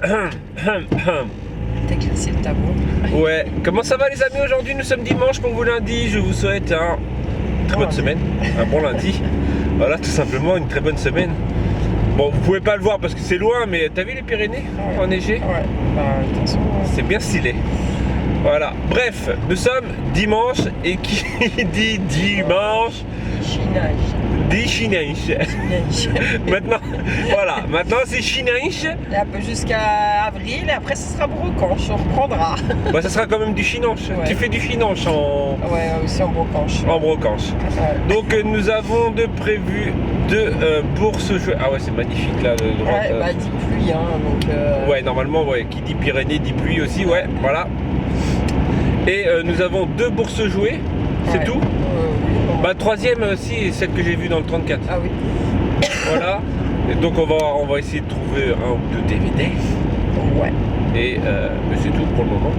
T'as glacé le tableau. Ouais, comment ça va les amis? Aujourd'hui nous sommes dimanche pour vous lundi. Je vous souhaite une très bonne semaine, un bon lundi. Voilà, tout simplement une très bonne semaine. Bon, vous pouvez pas le voir parce que c'est loin, mais t'as vu les Pyrénées enneigées? Ouais, bah attention. C'est bien stylé. Voilà, bref, nous sommes dimanche et qui dit dimanche Chinage. dit chinage. Maintenant, voilà, maintenant c'est chinage. Et un peu jusqu'à avril, et après ce sera brocanche, on reprendra. Bah ça sera quand même du chinanche. Ouais. Tu fais du chinanche Ouais, aussi en brocanche. en brocanche. Ouais. Donc nous avons prévu deux bourses jouées. Ah ouais, c'est magnifique là de droite. Ouais, bah dit pluie, hein, donc... Ouais, normalement, ouais, qui dit Pyrénées dit pluie aussi, ouais, voilà. Et nous avons deux bourses jouées, c'est Ouais. tout. Oui. Bah troisième, si, celle que j'ai vue dans le 34. Ah oui. Voilà. Et donc on va essayer de trouver un ou deux DVD. Ouais. Et c'est tout pour le moment.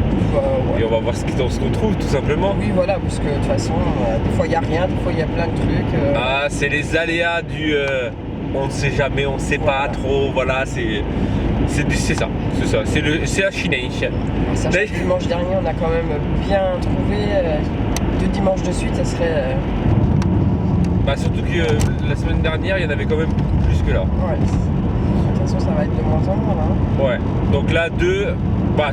Ouais. Et on va voir ce qu'on trouve tout simplement. Oui, voilà, parce que de toute façon, des fois il n'y a rien, des fois il y a plein de trucs. Ah, c'est les aléas du on ne sait jamais, on ne sait pas trop, voilà, c'est ça, c'est la chinage. Sachant que dimanche dernier, on a quand même bien trouvé. Deux dimanches de suite, ça serait. Bah surtout que la semaine dernière, il y en avait quand même beaucoup plus que là. Ouais. De toute façon, ça va être de moins en moins là. Ouais. Donc là,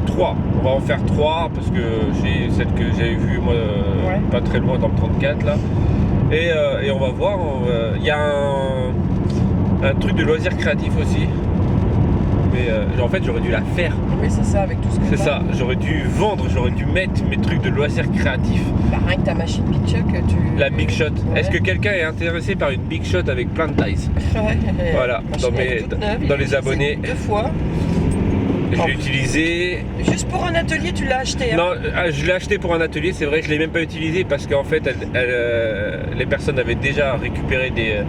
trois. On va en faire trois parce que j'ai celle que j'avais vue moi, pas très loin dans le 34 là. Et on va voir. Il y a un truc de loisirs créatifs aussi. Mais en fait, j'aurais dû la faire. Oui, c'est ça, avec tout ce que C'est ça, j'aurais dû vendre, j'aurais dû mettre mes trucs de loisirs créatifs. Bah, rien que ta machine Big Chuck, tu. La Big Shot. Ouais. Est-ce que quelqu'un est intéressé par une Big Shot avec plein de tailles? Ouais. Voilà, Machine elle est toute neuve, dans il les l'ai abonnés. utilisée 2 fois. Je l'ai utilisé. Juste pour un atelier, tu l'as acheté. Hein. Non, je l'ai acheté pour un atelier, c'est vrai, je ne l'ai même pas utilisé parce qu'en fait, les personnes avaient déjà récupéré des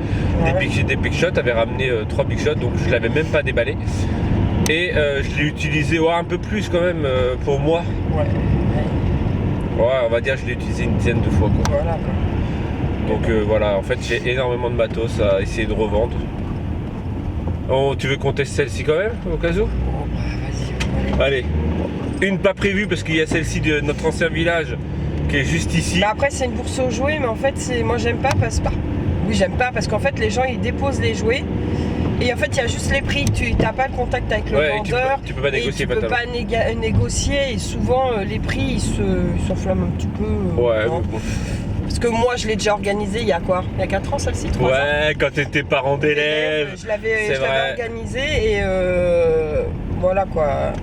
Big Shots, avaient ramené 3 Big Shots, donc je ne l'avais même pas déballé. Et je l'ai utilisé un peu plus quand même pour moi. Ouais. Ouais, on va dire je l'ai utilisé une dizaine de fois quoi. Voilà quoi. Donc voilà, en fait j'ai énormément de matos à essayer de revendre. Oh, tu veux qu'on teste celle-ci quand même, au cas où? Bon, bah, vas-y. Allez, une pas prévue parce qu'il y a celle-ci de notre ancien village qui est juste ici. Bah, après c'est une bourse aux jouets, mais en fait moi j'aime pas parce que... Oui, j'aime pas parce qu'en fait les gens ils déposent les jouets. Et en fait, il y a juste les prix, tu n'as pas le contact avec le vendeur. Tu peux pas négocier. Tu peux pas négocier et souvent les prix ils s'enflamment un petit peu. Ouais. Parce que moi je l'ai déjà organisé il y a quoi? Il y a 4 ans celle-ci, 3 ans. Ouais, quand t'étais parent d'élèves. Je l'avais organisé et voilà quoi.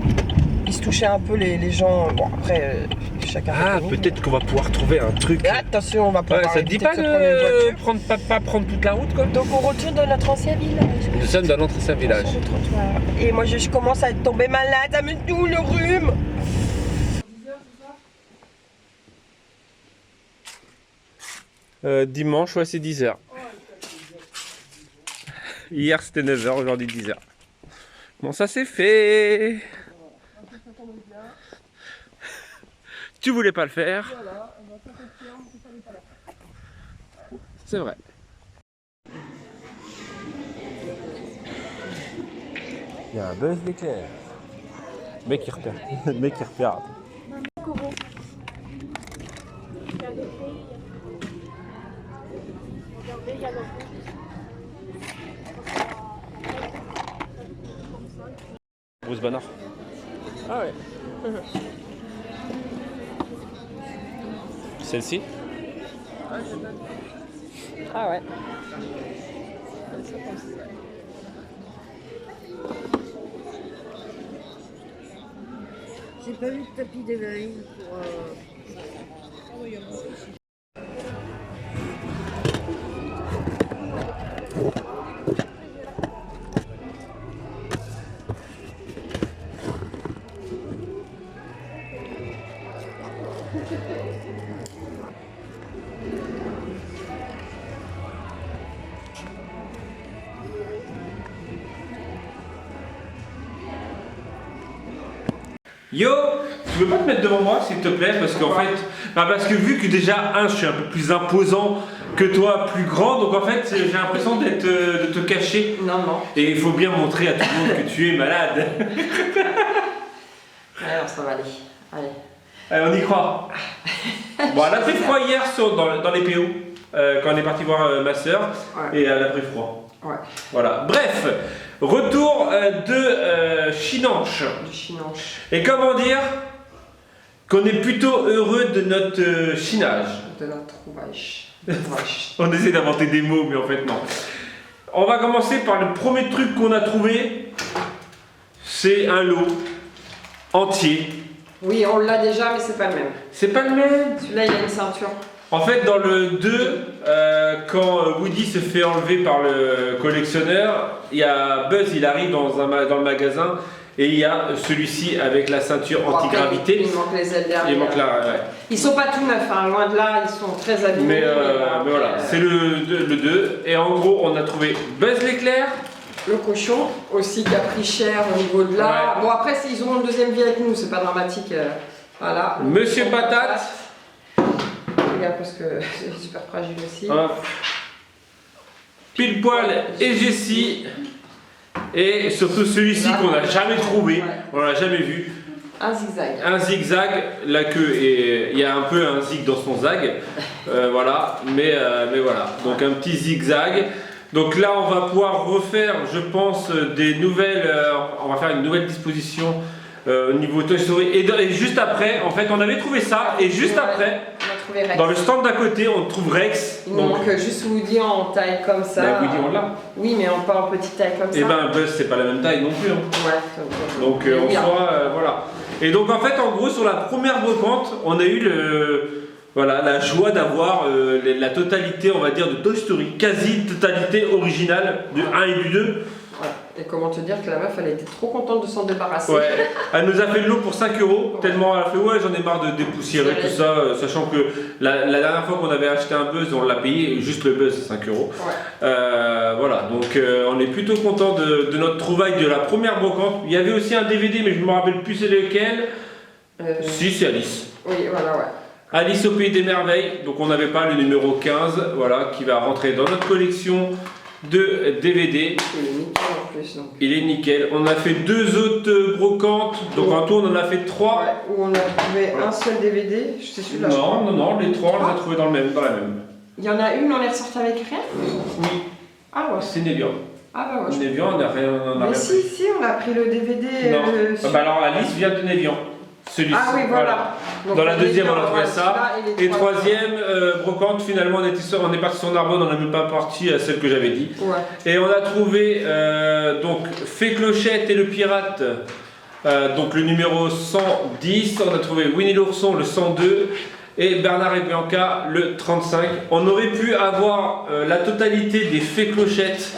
Ils se touchaient un peu les gens. Bon après chacun. Ah, peut-être qu'on va pouvoir trouver un truc. Et attention, on va pouvoir. Ouais, ça te dit pas de pas prendre toute la route quoi? Donc on retourne dans notre ancien village. Nous sommes dans notre ancien village. Et moi je commence à tomber malade, ça me tout le rhume. Dimanche, ouais, c'est 10h. Hier c'était 9h, aujourd'hui 10h. Bon, ça c'est fait. Tu voulais pas le faire. C'est vrai. Il y a un buzz d'éclair. Le mec il repère. Le mec il repère. Bruce Banner. Ah ouais. Celle-ci? Ah ouais. J'ai pas vu de tapis d'éveil pour... Yo, tu veux pas te mettre devant moi s'il te plaît parce qu'en fait, parce que vu que déjà je suis un peu plus imposant que toi plus grand, donc en fait j'ai l'impression de te cacher. Non. Et il faut bien montrer à tout le monde que tu es malade. Alors ça va aller. Allez. Allez, on y croit. Bon, elle a pris froid hier dans les PO, quand on est parti voir ma soeur, et elle a pris froid. Ouais. Voilà. Bref, retour de Chinanche. Du Chinanche. Et comment dire qu'on est plutôt heureux de notre chinage. De notre trouvaille. On essaie d'inventer des mots, mais en fait non. On va commencer par le premier truc qu'on a trouvé. C'est un lot entier. Oui, on l'a déjà, mais c'est pas le même. C'est pas le même. Celui-là, il a une ceinture. En fait, dans le 2, quand Woody se fait enlever par le collectionneur, il y a Buzz, il arrive dans le magasin et il y a celui-ci avec la ceinture anti-gravité. Il manque les ailes derrière. Il manque là, ouais. Ils sont pas tout neufs, hein, loin de là, ils sont très abîmés. Mais voilà, c'est le 2. Et en gros, on a trouvé Buzz l'éclair. Le cochon aussi qui a pris cher au niveau de là. Ouais. Bon, après, ils auront une deuxième vie avec nous, c'est pas dramatique. Voilà. Monsieur Patate. Regarde, parce que c'est super fragile aussi. Pile poil et Jessie. Et surtout celui-ci qu'on n'a jamais trouvé, on l'a jamais vu. Un zigzag. Un zigzag, la queue, et il y a un peu un zig dans son zag. Voilà, mais voilà. Donc un petit zigzag. Donc là, on va pouvoir refaire, je pense, des nouvelles. On va faire une nouvelle disposition au niveau Toy Story. Et juste après, en fait, on avait trouvé ça, et juste après, dans le stand d'à côté, on trouve Rex. Il manque juste Woody en taille comme ça. Bah, Woody, on l'a. Oui, mais pas en petite taille comme ça. Et ben Buzz, c'est pas la même taille non plus. Hein. Ouais. Donc en soi, voilà. Et donc en fait, en gros, sur la première brocante, on a eu la joie d'avoir la totalité, on va dire, de Toy Story, quasi-totalité originale du 1 et du 2. Ouais. Et comment te dire que la meuf, elle était trop contente de s'en débarrasser. Ouais. Elle nous a fait le lot pour 5 €, tellement elle a fait ouais, j'en ai marre de dépoussiérer tout ça, sachant que la dernière fois qu'on avait acheté un Buzz, on l'a payé, juste le Buzz, c'est 5 €. Ouais. Voilà, donc on est plutôt content de notre trouvaille de la première brocante. Il y avait aussi un DVD, mais je ne me rappelle plus c'est lequel. Si, c'est Alice. Oui, voilà, ouais. Alice au Pays des Merveilles, donc on n'avait pas le numéro 15, voilà, qui va rentrer dans notre collection de DVD. Il est nickel en plus. Donc. Il est nickel. On a fait 2 autres brocantes, donc en tout on en a fait 3. Ouais, où on a trouvé un seul DVD, c'est celui-là. Non, les 3 on les a trouvés dans la même. Il y en a une, on est ressorti avec rien. Oui. Ah ouais. C'est Nevian. Ah bah ouais. Nevian, on a rien. Mais si, on a pris le DVD. Non. Bah alors Alice vient de Nevian. Celui-ci. Ah oui, voilà. Donc, dans la deuxième, on a trouvé ça. Et troisième, ouais. brocante, finalement, on est parti sur Narbonne, on n'est même pas parti à celle que j'avais dit. Ouais. Et on a trouvé donc Fée Clochette et le Pirate, donc le numéro 110. On a trouvé Winnie l'Ourson, le 102. Et Bernard et Bianca, le 35. On aurait pu avoir la totalité des Fée Clochette.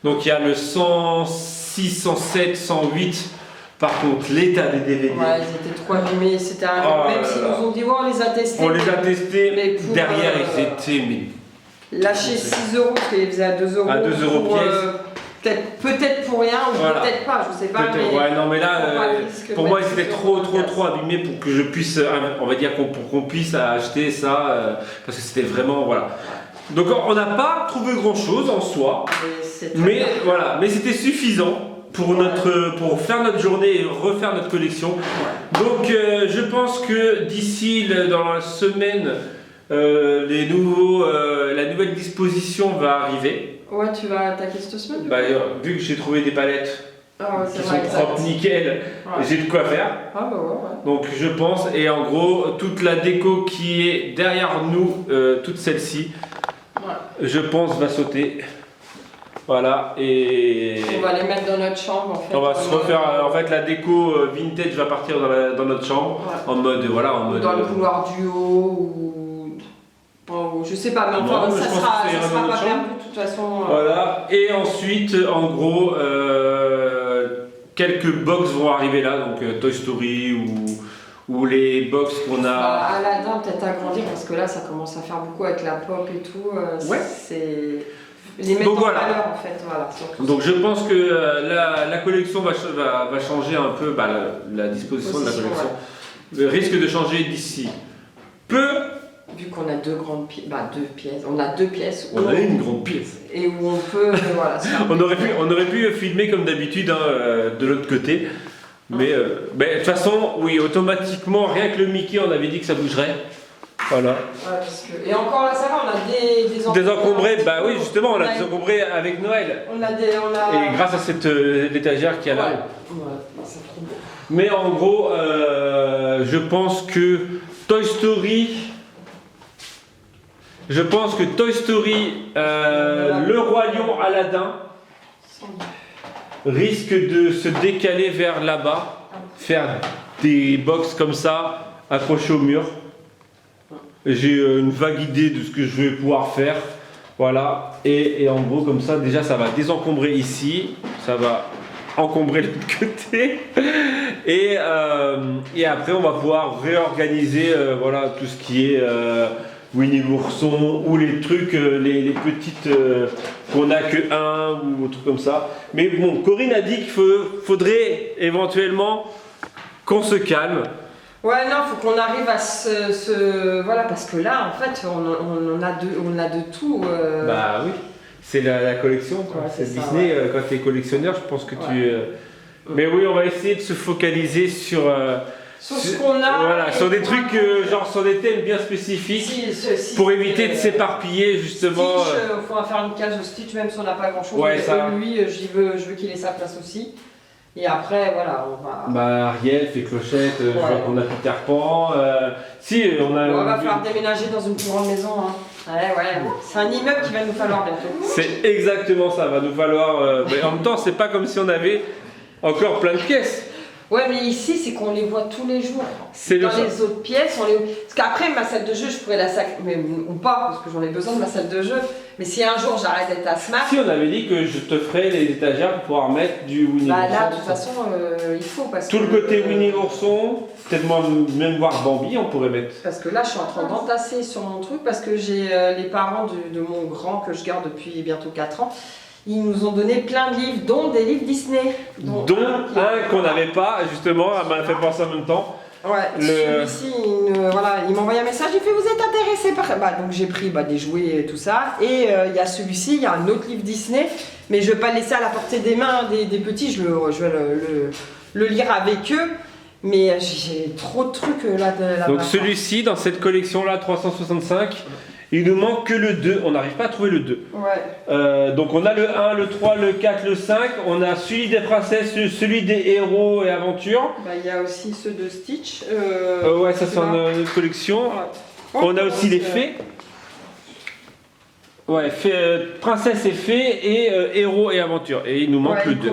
Donc il y a le 106, 107, 108. Par contre, l'état des DVD. Ouais, ils étaient trop abîmés. C'était même s'ils nous ont dit, ouais, on les a testés. On les a testés. Mais pour, derrière, ils étaient. Lâcher 6 € parce qu'ils faisaient à 2 €. À 2 € pièce. Peut-être pour rien, ou peut-être pas, je sais pas. Mais ouais, non, mais là, pour moi, ils étaient trop abîmés pour que je puisse, on va dire, pour qu'on puisse acheter ça. Parce que c'était vraiment. Voilà. Donc, on n'a pas trouvé grand chose en soi. Mais voilà, mais c'était suffisant. Pour faire notre journée et refaire notre collection. Donc je pense que d'ici dans la semaine, la nouvelle disposition va arriver. Ouais, tu vas attaquer cette semaine vu que j'ai trouvé des palettes qui sont propres, nickel, j'ai de quoi faire. Ah bah ouais. Donc je pense, et en gros, toute la déco qui est derrière nous, toute celle-ci, je pense va sauter. Voilà, et on va les mettre dans notre chambre en fait. On va se refaire, en fait la déco vintage va partir dans notre chambre, en mode dans le couloir du haut ou je sais pas, mais enfin ça sera pas perdu de toute façon. Voilà, et ensuite en gros quelques box vont arriver là, donc Toy Story ou les box qu'on a. Aladdin peut-être agrandir parce que là ça commence à faire beaucoup avec la pop et tout. C'est les mettre en valeur en fait, voilà. Donc je pense que la collection va changer un peu, la disposition de la collection risque de changer d'ici peu. vu qu'on a deux grandes pièces, deux pièces, on a deux pièces. On a une grande pièce. Et où on peut, voilà. On aurait pu filmer comme d'habitude de l'autre côté. Mais de toute façon, oui, automatiquement, rien que le Mickey, on avait dit que ça bougerait. Voilà. Ouais, et encore là, ça va, on a des encombrés, bah oui, justement, on a désencombré avec Noël. Et grâce à cette l'étagère qui est là. Ouais, c'est trop beau. Mais en gros, je pense que Toy Story, Le Roi Lion, Aladdin risque de se décaler vers là-bas, faire des box comme ça, accrochés au mur. J'ai une vague idée de ce que je vais pouvoir faire. Voilà. Et en gros, comme ça, déjà, ça va désencombrer ici. Ça va encombrer l'autre côté. Et après, on va pouvoir réorganiser voilà, tout ce qui est Winnie l'ourson ou les trucs, les petites qu'on a que un ou trucs comme ça. Mais bon, Corinne a dit qu'il faudrait éventuellement qu'on se calme. Ouais, non, faut qu'on arrive à voilà, parce que là, en fait, on a de tout. Bah oui, c'est la collection, quoi. Ouais, c'est Disney, ouais. Quand tu es collectionneur, je pense que tu... Mais oui, on va essayer de se focaliser sur ce qu'on a. Voilà, sur des trucs, genre sur des thèmes bien spécifiques, pour éviter de s'éparpiller, justement. Stitch, il faudra faire une case au Stitch, même si on n'a pas grand-chose. Ouais, mais lui, je veux qu'il ait sa place aussi. Et après, voilà, on va... Bah, Ariel fait Clochette, je vois qu'on a Peter Pan. Si, on va falloir déménager dans une plus grande maison. Hein. Ouais. C'est un immeuble qu'il va nous falloir bientôt. C'est exactement ça, va nous falloir... mais en même temps, c'est pas comme si on avait encore plein de pièces. Ouais, mais ici, c'est qu'on les voit tous les jours. C'est dans les autres pièces, on les... Parce qu'après, ma salle de jeu, je pourrais la sacrifier, ou pas, parce que j'en ai besoin de ma salle de jeu. Mais si un jour j'arrête d'être asthmatique... Si, on avait dit que je te ferais les étagères pour pouvoir mettre du Winnie l'ourson. Là, de toute façon, il faut, parce tout que... le côté Winnie l'ourson, peut-être même voir Bambi, on pourrait mettre. Parce que là, je suis en train d'entasser sur mon truc, parce que j'ai les parents de mon grand, que je garde depuis bientôt 4 ans, ils nous ont donné plein de livres, dont des livres Disney. Dont un qu'on n'avait pas, justement, elle m'a fait penser en même temps. Ouais, celui-ci, voilà, il m'a envoyé un message, il fait vous êtes intéressé par... donc j'ai pris des jouets et tout ça, et il y a celui-ci, il y a un autre livre Disney, mais je ne vais pas le laisser à la portée des mains des petits, je vais le lire avec eux, mais j'ai trop de trucs là. Donc celui-ci, dans cette collection-là, 365, il nous manque que le 2, on n'arrive pas à trouver le 2. Ouais. Donc on a le 1, le 3, le 4, le 5, on a celui des princesses, celui des héros et aventures. Il y a aussi ceux de Stitch. Ouais, ça c'est une collection. Ouais. On a aussi les fées. Ouais, princesse et fées et héros et aventures. Et il nous manque le 2.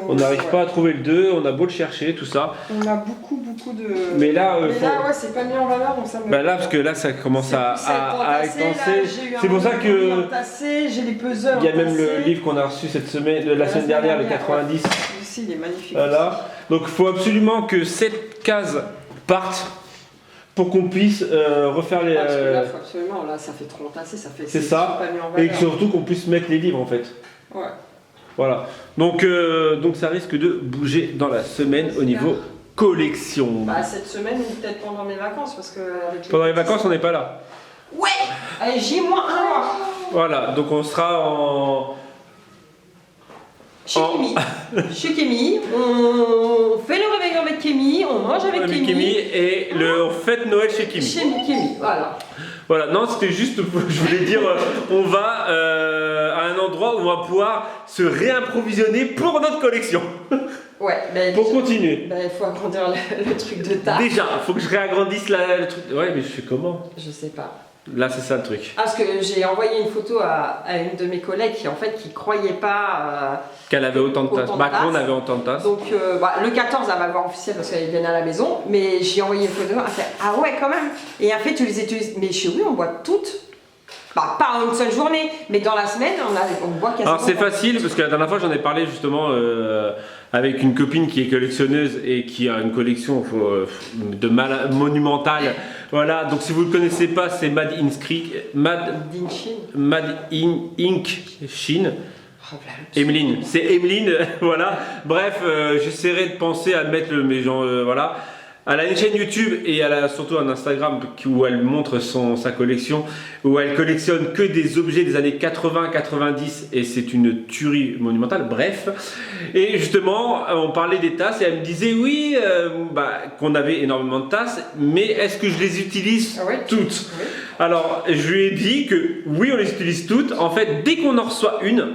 On n'arrive pas à trouver le 2, on a beau le chercher, tout ça. On a beaucoup de... Mais là, c'est pas mis en valeur, donc ça me... là, parce que là, ça commence à extenser. C'est pour ça que... J'ai les puzzles. Il y a même le livre qu'on a reçu la semaine dernière, le 90. Ici, il est magnifique. Voilà. Donc, il faut absolument que cette case parte pour qu'on puisse refaire les... Parce que là, absolument, là, ça fait trop entasser, ça fait... C'est ça, et surtout qu'on puisse mettre les livres, en fait. Ouais. Voilà. Donc ça risque de bouger dans la semaine au niveau collection. Cette semaine, ou peut-être pendant mes vacances, parce que... Pendant les vacances, on n'est pas là. Ouais. Allez, J-1 mois. Voilà, donc on sera en... Chez Kémy, on fait le réveillon avec Kémy, on mange avec Kémy et on fête Noël chez Kémy. Chez Kémy, voilà. Voilà, non, c'était juste, je voulais dire, on va à un endroit où on va pouvoir se réapprovisionner pour notre collection. Ouais, pour continuer. Il faut agrandir le truc de table. Déjà, il faut que je réagrandisse le truc. Ouais, mais je fais comment? Je sais pas. Là, c'est ça le truc. Parce que j'ai envoyé une photo à une de mes collègues qui croyait pas qu'elle avait autant de tasses. Macron avait autant de tasses. Donc le 14, elle va le voir officiel parce qu'elle vient à la maison. Mais j'ai envoyé une photo, elle fait ah ouais quand même. Et en fait, tu les utilises. Mais chez oui, on boit toutes. Pas en une seule journée, mais dans la semaine, on boit quasiment. Alors c'est facile parce que la dernière fois, j'en ai parlé justement avec une copine qui est collectionneuse et qui a une collection monumentale. Voilà, donc si vous ne le connaissez pas, c'est Mad in Ink Chine. Emeline, c'est Emeline, voilà. Bref, j'essaierai de penser à mettre mais genre, voilà. Elle a une chaîne YouTube et elle a surtout un Instagram où elle montre sa collection, où elle collectionne que des objets des années 80-90 et c'est une tuerie monumentale, bref. Et justement, on parlait des tasses et elle me disait oui, qu'on avait énormément de tasses, mais est-ce que je les utilise toutes? Alors, je lui ai dit que oui, on les utilise toutes. En fait, dès qu'on en reçoit une,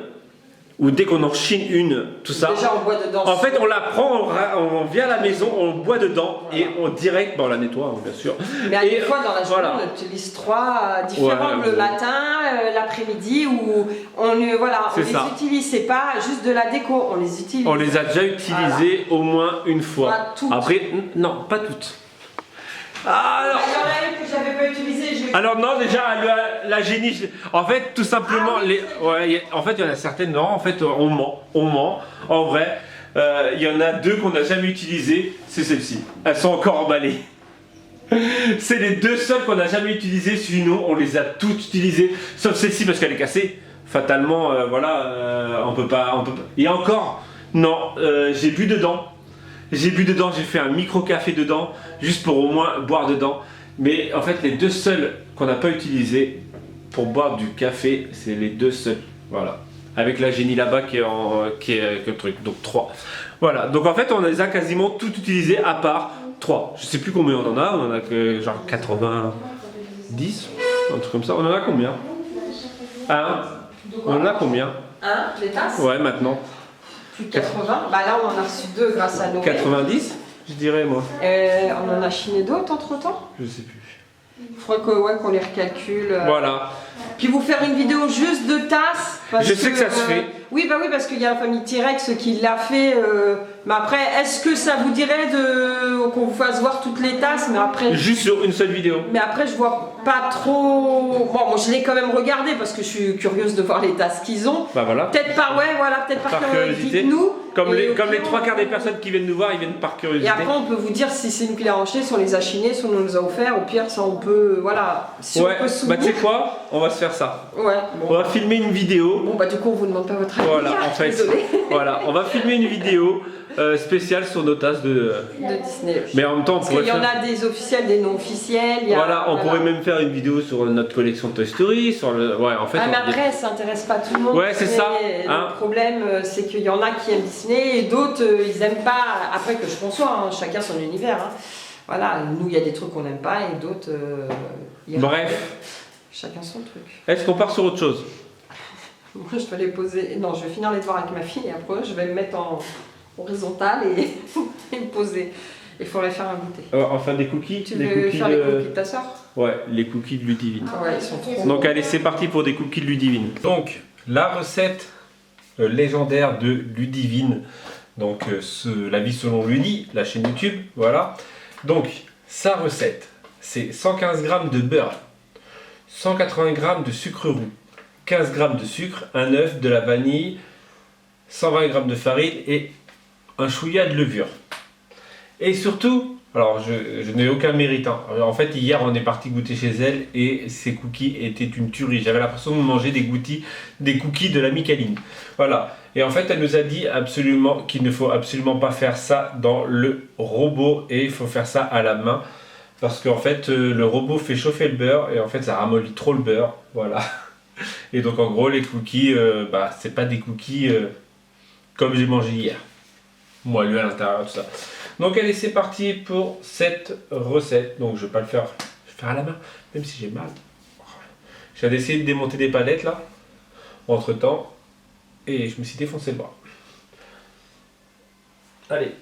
ou dès qu'on en chine une, tout ça. Déjà, on boit dedans. En fait, on la prend, on vient à la maison, on boit dedans et on direct, on la nettoie, bien sûr. Mais à des fois, dans la journée, on utilise 3 différents le matin, l'après-midi, où on les utilise. C'est pas juste de la déco, on les utilise. On les a déjà utilisées au moins une fois. Pas toutes. Après, non, pas toutes. Alors, il y en a une que j'avais pas utilisée. Alors non, déjà la génie. En fait, tout simplement, en fait, il y en a certaines. Non, en fait, on ment. En vrai, il y en a 2 qu'on n'a jamais utilisées. C'est celle-ci. Elles sont encore emballées. C'est les 2 seules qu'on n'a jamais utilisées. Sinon, on les a toutes utilisées, sauf celle-ci parce qu'elle est cassée. Fatalement, on peut pas. Et encore, non, j'ai bu dedans. J'ai fait un micro-café dedans, juste pour au moins boire dedans. Mais en fait, les 2 seuls qu'on n'a pas utilisés pour boire du café, c'est les 2 seuls. Voilà. Avec la génie là-bas qui est le truc. Donc 3. Voilà. Donc en fait, on les a quasiment toutes utilisées à part 3. Je sais plus combien on en a que genre 90, un truc comme ça. On en a combien? On en a combien? Les tasses? Ouais, maintenant. Plus 80. Bah là, on en a reçu 2 grâce à Noël. 90, je dirais moi. On en a chiné d'autres entre temps? Je sais plus. Il faudrait qu'on les recalcule. Voilà. Puis vous faire une vidéo juste de tasses. Je sais que ça se fait. Oui, parce qu'il y a la famille T-Rex qui l'a fait. Mais après, est-ce que ça vous dirait qu'on vous fasse voir toutes les tasses? Mais après. Juste sur une seule vidéo. Mais après, je vois pas trop. Bon, moi je l'ai quand même regardé parce que je suis curieuse de voir les tasses qu'ils ont. Bah voilà. Peut-être par curiosité. Dites-nous. Comme les 3 quarts des personnes qui viennent nous voir, ils viennent par curiosité. Et après, on peut vous dire si c'est nous qui l'a acheté, si on les a chinés, si on nous les a offerts. Au pire, ça on peut. Voilà. Si on peut se souvenir. Tu sais quoi? On va se faire ça. Ouais. On va filmer une vidéo. Bon, du coup, on vous demande pas votre avis. Voilà, en fait. Voilà, on va filmer une vidéo spéciale sur nos tasses de Disney. Mais en même temps, on pourrait y en a des officiels, des non officiels. On pourrait même faire une vidéo sur notre collection de Toy Story, en fait. Mais après, ça intéresse pas tout le monde. Ouais, c'est ça. Le problème, c'est qu'il y en a qui aiment Disney et d'autres, ils aiment pas. Après, que je conçois, chacun son univers. Voilà, nous, il y a des trucs qu'on n'aime pas et d'autres. Bref. Chacun son truc. Est-ce qu'on part sur autre chose? Moi, je vais les poser. Non, je vais finir les devoirs avec ma fille et après, je vais me mettre en horizontal et me poser. Il faudrait faire un goûter. Enfin, des cookies. Tu veux faire les cookies de ta soeur? Ouais, les cookies de Ludivine. Ouais, ils sont trop. Donc, allez, c'est parti pour des cookies de Ludivine. Donc, la recette légendaire de Ludivine. Donc, la vie selon Ludi, la chaîne YouTube. Voilà. Donc, sa recette, c'est 115 g de beurre, 180 g de sucre roux, 15 g de sucre, un œuf, de la vanille, 120 g de farine et un chouïa de levure. Et surtout, alors je n'ai aucun mérite. En fait, hier on est parti goûter chez elle et ces cookies étaient une tuerie. J'avais l'impression de manger des cookies de la Micaline. Voilà. Et en fait, elle nous a dit absolument qu'il ne faut absolument pas faire ça dans le robot et il faut faire ça à la main. Parce qu'en fait, le robot fait chauffer le beurre et en fait, ça ramollit trop le beurre. Voilà. Et donc, en gros, les cookies, c'est pas des cookies comme j'ai mangé hier. Moelleux à l'intérieur, tout ça. Donc, allez, c'est parti pour cette recette. Donc, je vais pas le faire, je vais faire à la main, même si j'ai mal. Je viens d'essayer de démonter des palettes là, entre temps, et je me suis défoncé le bras. Allez.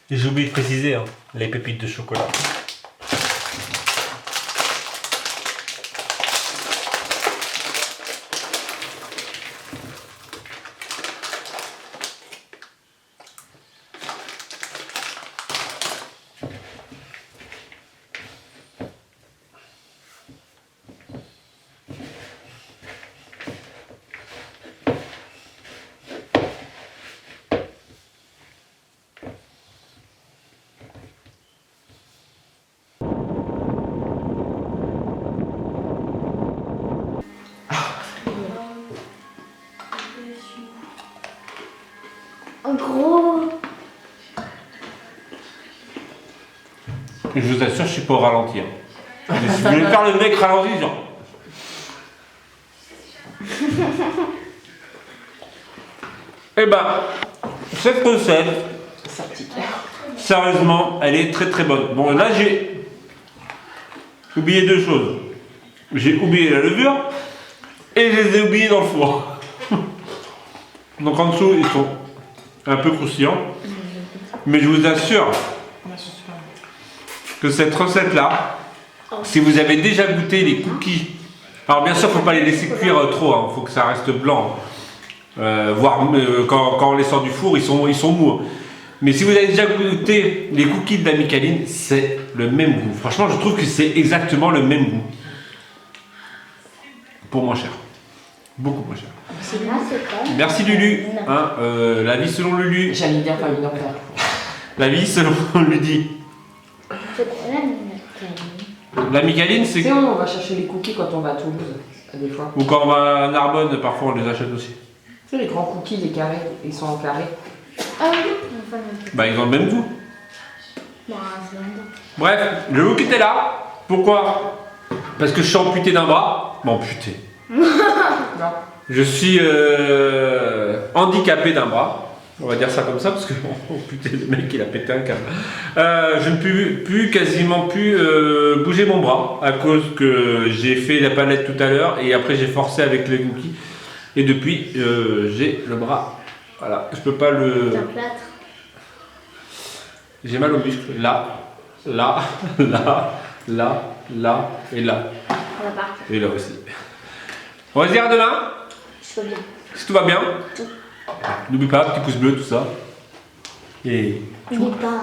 Et j'ai oublié de préciser, les pépites de chocolat. je vous assure, je suis pas au ralenti. Hein. Si vous voulez faire le mec ralenti, genre. Eh ben, cette recette, sérieusement, elle est très très bonne. Bon, là j'ai oublié deux choses. J'ai oublié la levure et je les ai oubliés dans le four. Donc en dessous, ils sont un peu croustillants. Mais je vous assure que cette recette-là, si vous avez déjà goûté les cookies, alors bien sûr, il ne faut pas les laisser cuire trop, il faut que ça reste blanc. Voire quand on les sort du four, ils sont mous. Mais si vous avez déjà goûté les cookies de la Micaline, c'est le même goût. Franchement, je trouve que c'est exactement le même goût. Pour moins cher. Beaucoup moins cher. Merci Lulu. Hein, la vie selon Lulu. J'allais dire famille d'enfer. La vie selon Ludi. La Micaline, c'est... Tu sais, on va chercher les cookies quand on va à Toulouse, des fois. Ou quand on va à Narbonne, parfois on les achète aussi. Tu sais, les grands cookies, les carrés, ils sont en carré. Ah oui. Bah ils ont le même goût. Bah, c'est bon. Bref, je vais vous quitter là. Pourquoi? Parce que je suis amputé d'un bras. Bon, amputé. Non. Je suis handicapé d'un bras. On va dire ça comme ça parce que oh putain, le mec il a pété un câble. Je ne peux quasiment plus bouger mon bras à cause que j'ai fait la palette tout à l'heure et après j'ai forcé avec les cookies et depuis j'ai le bras. Voilà, je peux pas le. T'as un plâtre. J'ai mal aux muscles. Là, là, là, là, là et là. On va partir. Et là aussi. On va se dire à demain. Je peux bien. Si tout va bien. N'oublie pas, petit pouce bleu, tout ça. Et N'oublie pas.